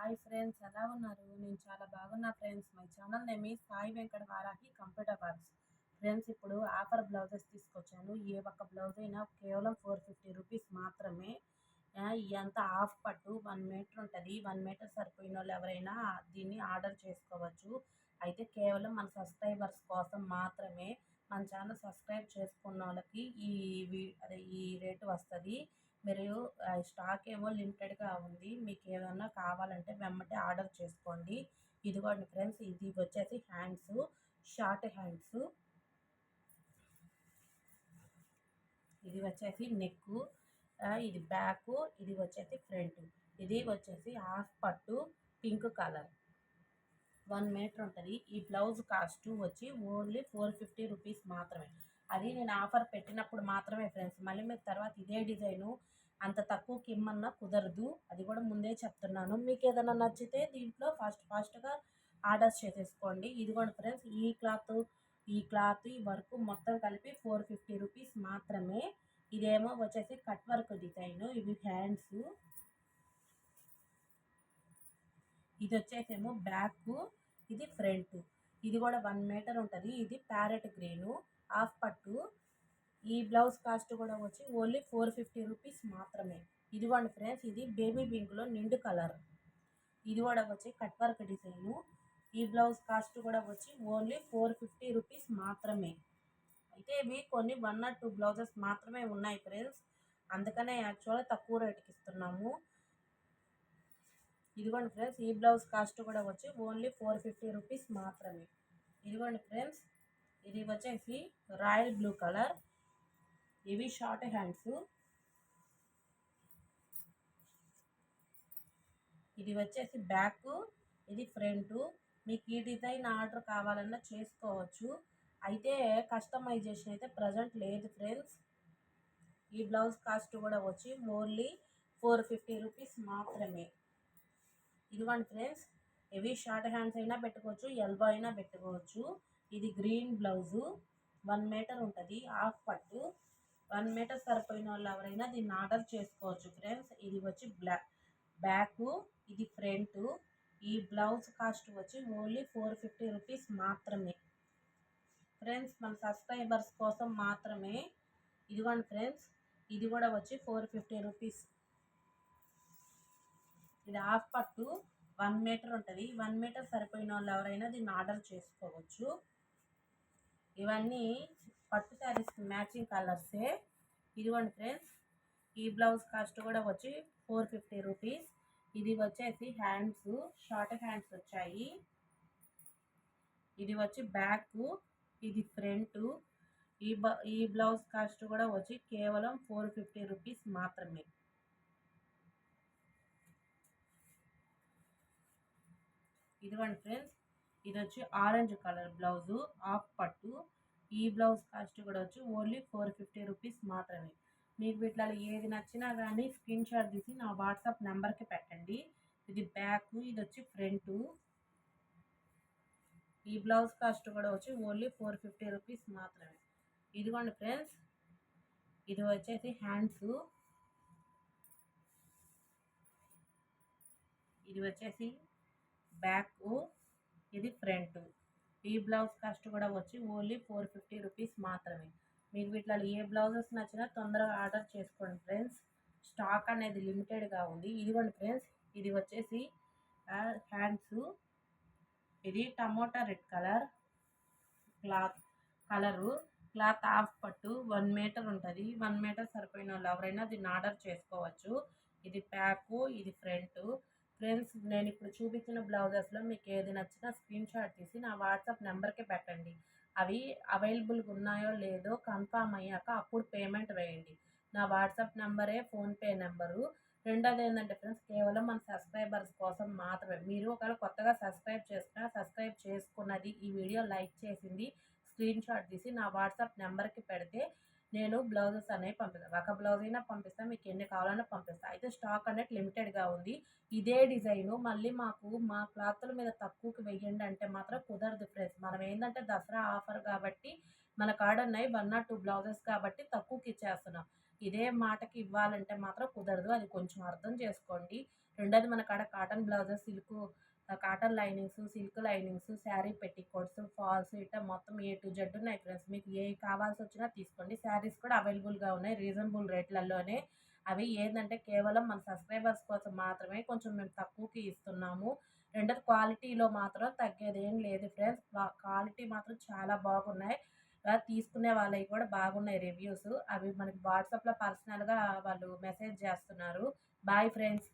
Hi friends, ఎలా ఉన్నారు? నేను చాలా బాగున్నా friends. My channel name is Sai Venkata Varahi computer works. Friends, ఇప్పుడు ఆఫర్ బ్లౌజెస్ తీసుకొచ్చాను. ఏ ఒక్క బ్లౌజ్ అయినా కేవలం 450 రూపీస్ మాత్రమే. ఇదంతా హాఫ్ పట్టు 1 మీటర్ ఉంటుంది. 1 మీటర్ సరిపోయిన వాళ్ళు ఎవరైనా దీన్ని ఆర్డర్ చేసుకోవచ్చు. అయితే కేవలం మన సబ్స్క్రైబర్స్ కోసం మాత్రమే. మన ఛానల్ సబ్స్క్రైబ్ చేసుకున్న వాళ్ళకి ఈ రేటు వస్తుంది. మీరు స్టాక్ ఏమో లిమిటెడ్గా ఉంది. మీకు ఏదన్నా కావాలంటే వెంబటే ఆర్డర్ చేసుకోండి. ఇదిగోండి ఫ్రెండ్స్, ఇది వచ్చేసి హ్యాండ్స్, షార్ట్ హ్యాండ్స్. ఇది వచ్చేసి నెక్, ఇది బ్యాక్, ఇది వచ్చేసి ఫ్రంట్. ఇది వచ్చేసి హాఫ్ పట్టు పింక్ కలర్ 1 మీటర్ ఉంటుంది. ఈ బ్లౌజ్ కాస్ట్ వచ్చి ఓన్లీ 450 రూపీస్ మాత్రమే. అది నేను ఆఫర్ పెట్టినప్పుడు మాత్రమే ఫ్రెండ్స్. మళ్ళీ మీరు తర్వాత ఇదే డిజైను అంత తక్కువకి ఇమ్మన్నా కుదరదు. అది కూడా ముందే చెప్తున్నాను. మీకు ఏదైనా నచ్చితే దీంట్లో ఫాస్ట్గా ఆర్డర్స్ చేసేసుకోండి. ఇదిగోండి ఫ్రెండ్స్, ఈ క్లాత్ ఈ వర్క్ మొత్తం కలిపి 450 రూపీస్ మాత్రమే. ఇదేమో వచ్చేసి కట్ వర్క్ డిజైన్. ఇవి హ్యాండ్స్. ఇది వచ్చేసేమో బ్యాక్, ఇది ఫ్రంట్. ఇది కూడా 1 మీటర్ ఉంటుంది. ఇది ప్యారెట్ గ్రీను హాఫ్ పట్టు. ఈ బ్లౌజ్ కాస్ట్ కూడా వచ్చి ఓన్లీ 450 రూపీస్ మాత్రమే. ఇదిగోండి ఫ్రెండ్స్, ఇది బేబీ పింక్లో నిండు కలర్. ఇది కూడా వచ్చి కట్ వర్క్ డిజైను. ఈ బ్లౌజ్ కాస్ట్ కూడా వచ్చి ఓన్లీ 450 రూపీస్ మాత్రమే. అయితే ఇవి కొన్ని 1 or 2 బ్లౌజెస్ మాత్రమే ఉన్నాయి ఫ్రెండ్స్. అందుకనే యాక్చువల్గా తక్కువ రేటుకి ఇస్తున్నాము. ఇదిగోండి ఫ్రెండ్స్, ఈ బ్లౌజ్ కాస్ట్ కూడా వచ్చి ఓన్లీ 450 రూపీస్ మాత్రమే. ఇదిగోండి ఫ్రెండ్స్, ఇది వచ్చేసి రాయల్ బ్లూ కలర్. ఇవి షార్ట్ హ్యాండ్స్. ఇది వచ్చేసి బ్యాక్, ఇది ఫ్రంట్. మీకు ఈ డిజైన్ ఆర్డర్ కావాలన్నా చేసుకోవచ్చు. అయితే కస్టమైజేషన్ అయితే ప్రజెంట్ లేదు ఫ్రెండ్స్. ఈ బ్లౌజ్ కాస్ట్ కూడా వచ్చి ఓన్లీ 450 రూపీస్ మాత్రమే. ఇదిగోండి ఫ్రెండ్స్, ఇవి షార్ట్ హ్యాండ్స్ అయినా పెట్టుకోవచ్చు, ఎల్బో అయినా పెట్టుకోవచ్చు. ఇది గ్రీన్ బ్లౌజు 1 మీటర్ ఉంటుంది. హాఫ్ పట్టు 1 మీటర్ సరిపోయిన వాళ్ళు ఎవరైనా దీన్ని ఆర్డర్ చేసుకోవచ్చు ఫ్రెండ్స్. ఇది వచ్చి బ్యాక్, ఇది ఫ్రంట్. ఈ బ్లౌజ్ కాస్ట్ వచ్చి ఓన్లీ 450 రూపీస్ మాత్రమే ఫ్రెండ్స్. మన సబ్స్క్రైబర్స్ కోసం మాత్రమే. ఇదిగోండి ఫ్రెండ్స్, ఇది కూడా వచ్చి 450 రూపీస్. ఇది హాఫ్ పట్టు 1 మీటర్ ఉంటుంది. 1 మీటర్ సరిపోయిన వాళ్ళు ఎవరైనా దీన్ని ఆర్డర్ చేసుకోవచ్చు. ఇవన్నీ పట్టు శారీస్కి మ్యాచింగ్ కలర్సే. ఇదిగోండి ఫ్రెండ్స్, ఈ బ్లౌజ్ కాస్ట్ కూడా వచ్చి 450 రూపీస్. ఇది వచ్చేసి హ్యాండ్స్, షార్ట్ హ్యాండ్స్ వచ్చాయి. ఇది వచ్చి బ్యాక్, ఇది ఫ్రంట్. ఈ బ్లౌజ్ కాస్ట్ కూడా వచ్చి కేవలం 450 రూపీస్ మాత్రమే. ఇదిగోండి ఫ్రెండ్స్, ఇది వచ్చి ఆరెంజ్ కలర్ బ్లౌజు హాఫ్ పట్టు. ఈ బ్లౌజ్ కాస్ట్ కూడా వచ్చి ఓన్లీ 450 రూపీస్ మాత్రమే. మీకు వీటిలో ఏది నచ్చినా కానీ స్క్రీన్ షాట్ తీసి నా వాట్సాప్ నెంబర్కి పెట్టండి. ఇది బ్యాక్, ఇది వచ్చి ఫ్రంట్. ఈ బ్లౌజ్ కాస్ట్ కూడా వచ్చి ఓన్లీ 450 రూపీస్ మాత్రమే. ఇదిగోండి ఫ్రెండ్స్, ఇది వచ్చేసి హ్యాండ్స్. ఇది వచ్చేసి బ్యాక్, ఇది ఫ్రంట్. ఈ బ్లౌజ్ కాస్ట్ కూడా వచ్చి ఓన్లీ 450 రూపీస్ మాత్రమే. మీకు వీటిలో ఏ బ్లౌజెస్ నచ్చినా తొందరగా ఆర్డర్ చేసుకోండి ఫ్రెండ్స్. స్టాక్ అనేది లిమిటెడ్గా ఉంది. ఇదిగోండి ఫ్రెండ్స్, ఇది వచ్చేసి హ్యాండ్స్. ఇది tomato red colour cloth half పట్టు 1 మీటర్ ఉంటుంది. 1 మీటర్ సరిపోయిన వాళ్ళు ఎవరైనా దీన్ని ఆర్డర్ చేసుకోవచ్చు. ఇది బ్యాక్, ఇది ఫ్రంట్. ఫ్రెండ్స్, నేను ఇప్పుడు చూపించిన బ్లౌజెస్లో మీకు ఏది నచ్చినా స్క్రీన్ షాట్ తీసి నా వాట్సాప్ నెంబర్కి పెట్టండి. అవి అవైలబుల్గా ఉన్నాయో లేదో కన్ఫామ్ అయ్యాక అప్పుడు పేమెంట్ వేయండి. నా వాట్సాప్ నెంబరే ఫోన్పే నెంబరు. రెండోది ఏంటంటే ఫ్రెండ్స్, కేవలం మన సబ్స్క్రైబర్స్ కోసం మాత్రమే. మీరు ఒకవేళ కొత్తగా సబ్స్క్రైబ్ చేసుకున్నది, ఈ వీడియో లైక్ చేసింది స్క్రీన్ షాట్ తీసి నా వాట్సాప్ నెంబర్కి పెడితే నేను బ్లౌజెస్ అనేవి పంపిస్తాను. ఒక బ్లౌజ్ అయినా పంపిస్తాను, మీకు ఎన్ని కావాలన్నా పంపిస్తాను. అయితే స్టాక్ అనేది లిమిటెడ్గా ఉంది. ఇదే డిజైను మళ్ళీ మా క్లాత్ల మీద తక్కువకి వెయ్యండి అంటే మాత్రం కుదరదు ఫ్రెండ్స్. మనం ఏంటంటే దసరా ఆఫర్ కాబట్టి మన కాడ ఉన్నాయి 1 or 2 బ్లౌజెస్ కాబట్టి తక్కువకి ఇచ్చేస్తున్నాం. ఇదే మాటకి ఇవ్వాలంటే మాత్రం కుదరదు. అది కొంచెం అర్థం చేసుకోండి. రెండోది మన కాడ cotton blouses, cotton linings, silk linings, sari petticoats, falls ఇట్టా మొత్తం ఏ టు జెడ్ ఉన్నాయి ఫ్రెండ్స్. మీకు ఏవి కావాల్సొచ్చినా తీసుకోండి. శారీస్ కూడా అవైలబుల్‌గా ఉన్నాయి రీజనబుల్ రేట్‌లలోనే. అవి ఏందంటే కేవలం మన సబ్స్క్రైబర్స్ కోసం మాత్రమే కొంచెం మేము తక్కువకి ఇస్తున్నాము. రెండోది క్వాలిటీలో మాత్రం తగ్గేదేం లేదు ఫ్రెండ్స్. క్వాలిటీ మాత్రం చాలా బాగున్నాయి. తీసుకునే వాళ్ళవి కూడా బాగున్నాయి రివ్యూస్. అవి మనకి వాట్సాప్‌లో పర్సనల్‌గా వాళ్ళు మెసేజ్ చేస్తున్నారు. Bye friends.